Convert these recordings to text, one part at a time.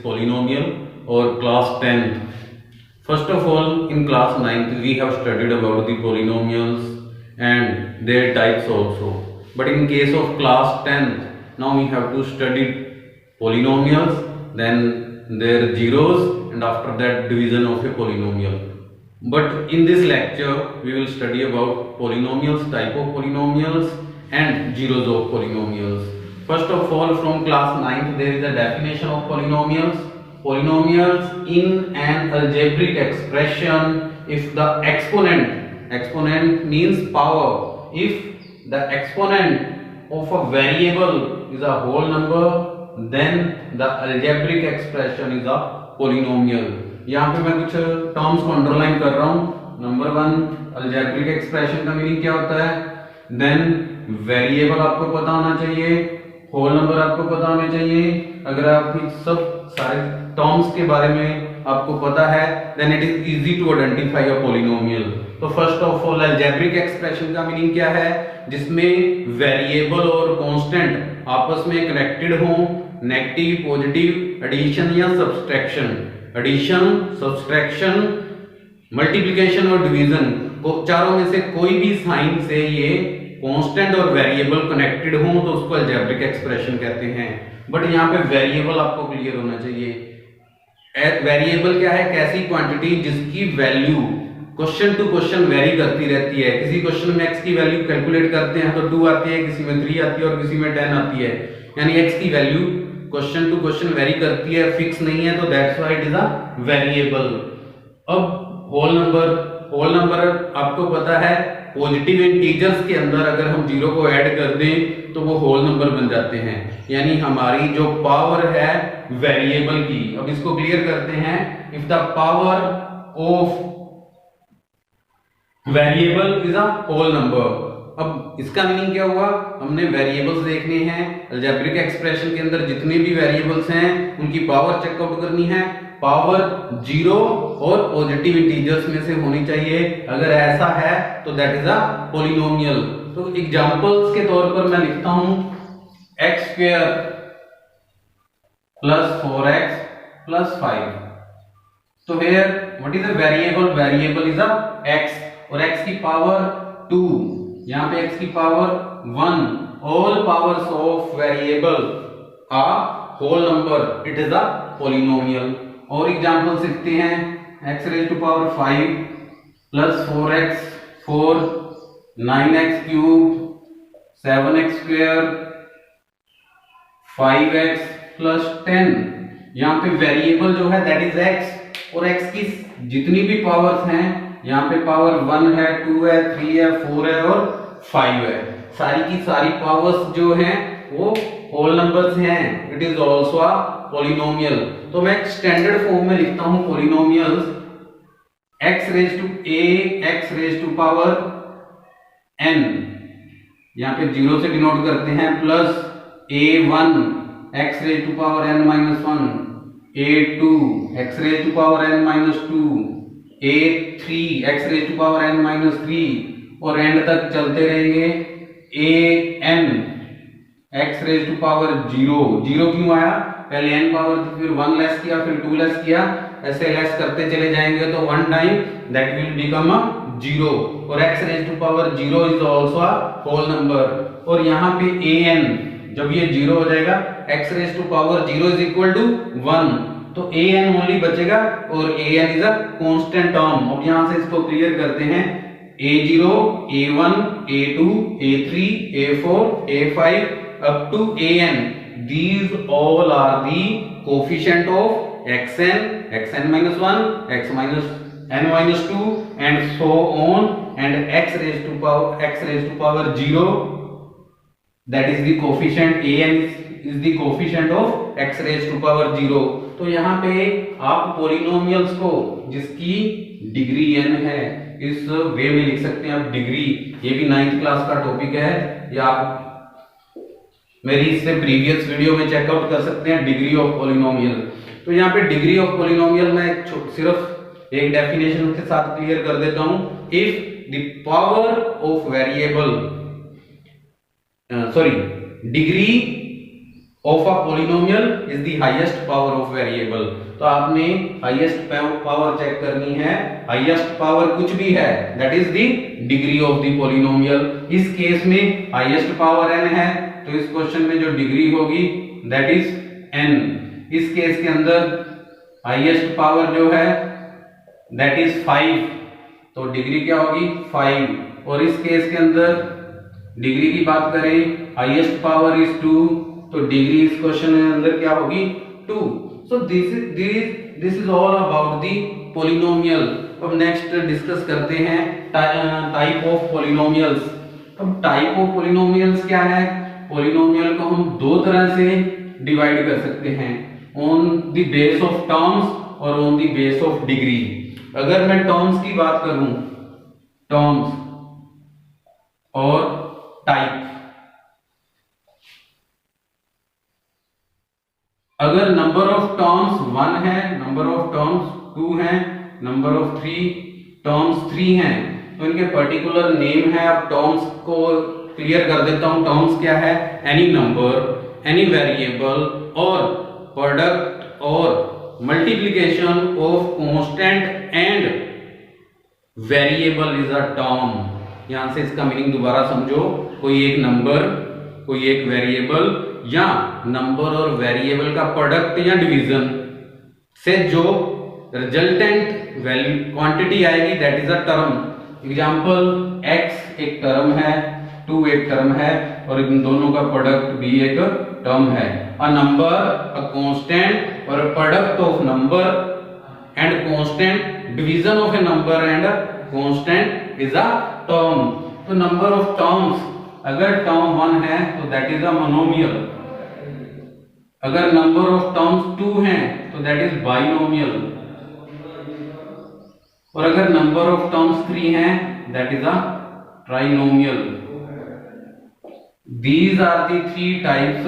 polynomial or class 10th. First of all, in class 9th we have studied about the polynomials and their types also. But in case of class 10th, now we have to study polynomials, then their zeros, and after that division of a polynomial. But in this lecture we will study about polynomials, type of polynomials and zeros of polynomials. First of all, from class 9th there is a definition of polynomials. Polynomials in an algebraic expression, if the exponent means power, if the exponent of a variable is a whole number, then the algebraic expression is a polynomial. यहाँ पे मैं कुछ terms को underline कर रहा हूँ. Number 1, algebraic expression का meaning क्या होता है. देन वेरिएबल आपको पता होना चाहिए, होल नंबर आपको पता होने चाहिए. अगर आप सब सारे टर्म्स के बारे में आपको पता है, then it is easy to identify a polynomial. तो first of all algebraic expression का मीनिंग क्या है, जिसमें वेरिएबल और कांस्टेंट आपस में कनेक्टेड हो, नेगेटिव, पॉजिटिव, एडिशन या सब्सट्रैक्शन. एडिशन, सब्सट्रैक्शन, मल्टीप्लिकेशन और डिवीजन को चारों में से कोई भी साइन से ये कांस्टेंट और वेरिएबल कनेक्टेड हो तो उसको अलजेब्रिक एक्सप्रेशन कहते हैं. बट यहाँ पे वेरिएबल आपको क्लियर होना चाहिए. वेरिएबल क्या है, कैसी क्वांटिटी जिसकी value question to question vary करती रहती है. किसी क्वेश्चन में x की वैल्यू कैलकुलेट करते हैं तो 2 आती है, किसी में 3 आती है और किसी में 10 आती है. यानी x की value question to question vary करती है, फिक्स नहीं है, तो that's why it is a variable. अब होल नंबर आपको पता है पॉजिटिव इंटीजर्स के अंदर अगर हम जीरो को ऐड कर दें तो वो होल नंबर बन जाते हैं. यानी हमारी जो पावर है वेरिएबल की, अब इसको क्लियर करते हैं. If the power of variable is a whole number. अब इसका मीनिंग क्या हुआ, हमने वेरिएबल्स देखने हैं. अलजेब्रिक एक्सप्रेशन के अंदर जितने भी वेरिएबल्स हैं उनकी पावर चेकआउट करनी है. पावर जीरो और पॉजिटिव इंटीजर्स में से होनी चाहिए. अगर ऐसा है तो दैट इज अ पॉलिनोमियल. तो एग्जांपल्स के तौर पर मैं लिखता हूं x² + 4x + 5. तो here what is a variable, variable is a x और x की पावर 2, यहाँ पे x की power 1. All powers of variable are whole number, it is a polynomial. और एग्जांपल सीखते हैं. x⁵ + 4x 4, 9x³ 7x², 5x + 10. यहाँ पे वेरिएबल जो है दैट इज x और x की जितनी भी पावर्स हैं, यहाँ पे पावर 1 है, 2 है, 3 है, 4 है और 5 है. सारी की सारी पावर्स जो हैं वो होल नंबर्स हैं. It is also a polynomial. तो मैं स्टैंडर्ड फॉर्म में लिखता हूं पॉलिनोमियल्स. x⁴ n, यहाँ पे 0 से डिनोट करते हैं, plus a1 x⁴ n-1, a2 x⁴ n-2, a3 x⁴ n-3 और एंड तक चलते रहेंगे. an x⁴ 0 क्यों आया, पहले n पावर थी, फिर 1 लेस किया, फिर 2 लेस किया, ऐसे लेस करते चले जाएंगे तो 1 time that will become a 0. और x⁴ 0 is also a whole number. और यहाँ पे an जब ये 0 हो जाएगा, x⁴ 0 इज इक्वल टू 1, तो an ओनली बचेगा और an is a constant term. अब यहाँ से इसको क्लियर करते हैं. a0, a1, a2, a3, a4, a5 up to an, these all are the coefficient of xn, xn-1, xn-2 and so on, and x⁴ 0, that is the coefficient. an is the coefficient of x⁴ 0. तो यहाँ पे आप polynomials को जिसकी degree n है इस वे में लिख सकते हैं. आप डिग्री, ये भी 9th क्लास का टॉपिक है, या आप मेरी इससे प्रीवियस वीडियो में चेकआउट कर सकते हैं, डिग्री ऑफ पॉलिनोमियल. तो यहाँ पे डिग्री ऑफ पॉलिनोमियल मैं सिर्फ एक डेफिनेशन के साथ क्लियर कर देता हूं. If the power of variable degree of a polynomial is the highest power of variable। तो आपने हाईएस्ट पावर चेक करनी है, हाईएस्ट पावर कुछ भी है that is the degree of the polynomial. इस केस में हाईएस्ट पावर n है, तो इस क्वेश्चन में जो डिग्री होगी दैट इज n। इस केस के अंदर हाईएस्ट पावर जो है दैट इज 5, तो डिग्री क्या होगी 5। और इस केस के अंदर डिग्री की बात करें, हाईएस्ट पावर इज 2, तो डिग्री इस क्वेश्चन के अंदर क्या होगी 2। So this is all about the polynomial. अब नेक्स्ट डिस्कस करते हैं टाइप ऑफ पॉलिनोमियल्स। अब टाइप ऑफ पॉलिनोमियल्स क्या है? पॉलिनोमियल को हम दो तरह से डिवाइड कर सकते हैं, on the base of terms और on the base of degree. अगर मैं टर्म्स की बात करूं, टर्म्स और टाइप, अगर नंबर ऑफ टर्म्स 1 है, नंबर ऑफ टर्म्स 2 है, नंबर ऑफ 3 टर्म्स 3 हैं, तो इनके पर्टिकुलर नेम है। अब टर्म्स को क्लियर कर देता हूं। टर्म्स क्या है? एनी नंबर, एनी वेरिएबल और प्रोडक्ट और multiplication of constant and variable is a term. यहां से इसका मीनिंग दोबारा समझो। कोई एक नंबर, कोई एक वेरिएबल या नंबर और वेरिएबल का प्रोडक्ट या डिवीजन से जो रिजल्टेंट वैल्यू क्वांटिटी आएगी that is a term. Example x एक टर्म है, 2 एक टर्म है और इन दोनों का प्रोडक्ट भी एक टर्म है। अ नंबर, अ कांस्टेंट और a product of number and constant, division of A number and constant is a term. तो नंबर ऑफ टर्म्स, अगर टर्म 1 है तो दैट इज अ मोनोमियल, अगर नंबर ऑफ टर्म्स 2 हैं तो that is binomial, और अगर नंबर ऑफ टर्म्स 3 हैं that is a trinomial. These are the 3 types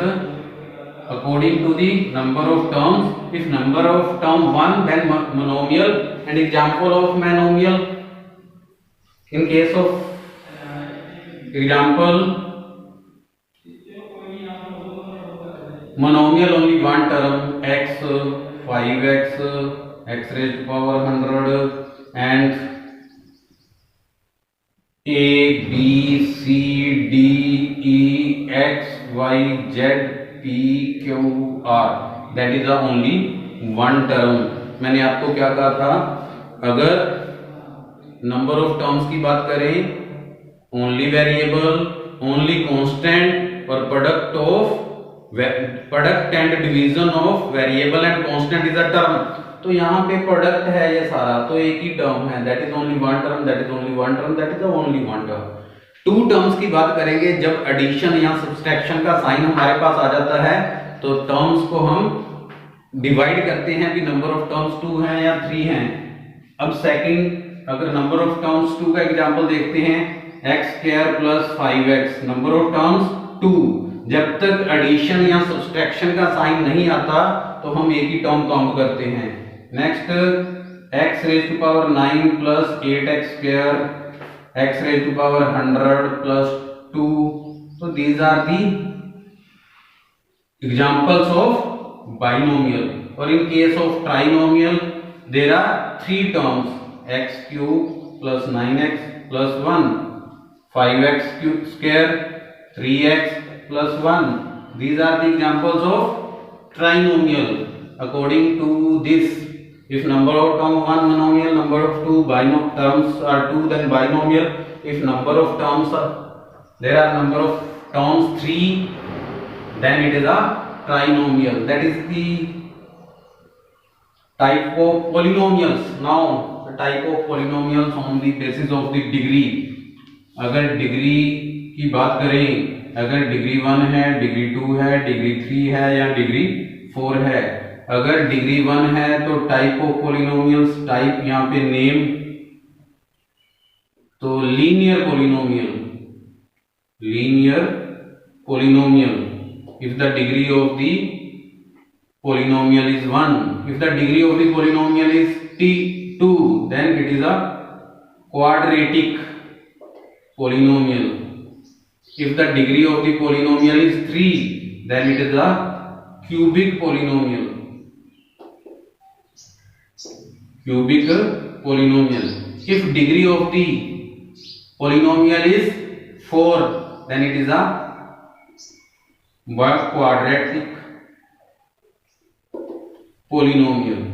according to the number of terms. If number of term 1, then monomial. And example of monomial, in case of example monomial only one term, x, 5x, x raised to power 100 and a b c d e x y z p q r, that is the only one term। मैंने आपको क्या कहा था? अगर number of terms की बात करें, only variable, only constant और product and division of variable and constant is a term. तो यहाँ पे प्रोडक्ट है ये सारा, तो एक ही टर्म है, that is only one term, that is only one term, that is only one term. 2 terms की बात करेंगे, जब एडिशन या सब्सट्रैक्शन का साइन हमारे पास आ जाता है तो टर्म्स को हम डिवाइड करते हैं कि नंबर ऑफ टर्म्स 2 हैं या 3 हैं। अब सेकंड, अगर नंबर ऑफ टर्म्स 2 का एग्जांपल देखते हैं, x² + 5x, number of terms 2। जब तक एडिशन या सब्सट्रैक्शन का साइन नहीं आता तो हम एक ही टर्म काउंट करते हैं। Next, x raised to power 9 + 8x², x raised to power 100 + 2। so these are the examples of binomial। और in case of trinomial there are 3 terms, x³ + 9x + 1, 5x² 3x + 1। these are the examples of trinomial। according to this, if number of term 1 monomial, number of 2 terms are 2, then binomial। if number of terms are, there are number of terms 3, then it is a trinomial। that is the type of polynomials। now the type of polynomials on the basis of the degree। अगर degree की बात करें, अगर degree 1 है, degree 2 है, degree 3 है या degree 4 है। अगर डिग्री 1 है तो टाइप ऑफ पॉलिनोमियल्स, टाइप यहाँ पे नेम, तो linear polynomial, linear polynomial if the degree of the polynomial is 1, if the degree of the polynomial is 2, then it is a quadratic polynomial। if the degree of the polynomial is 3, then it is a cubic polynomial. Cubic polynomial. If degree of the polynomial is 4, then it is a quadratic polynomial.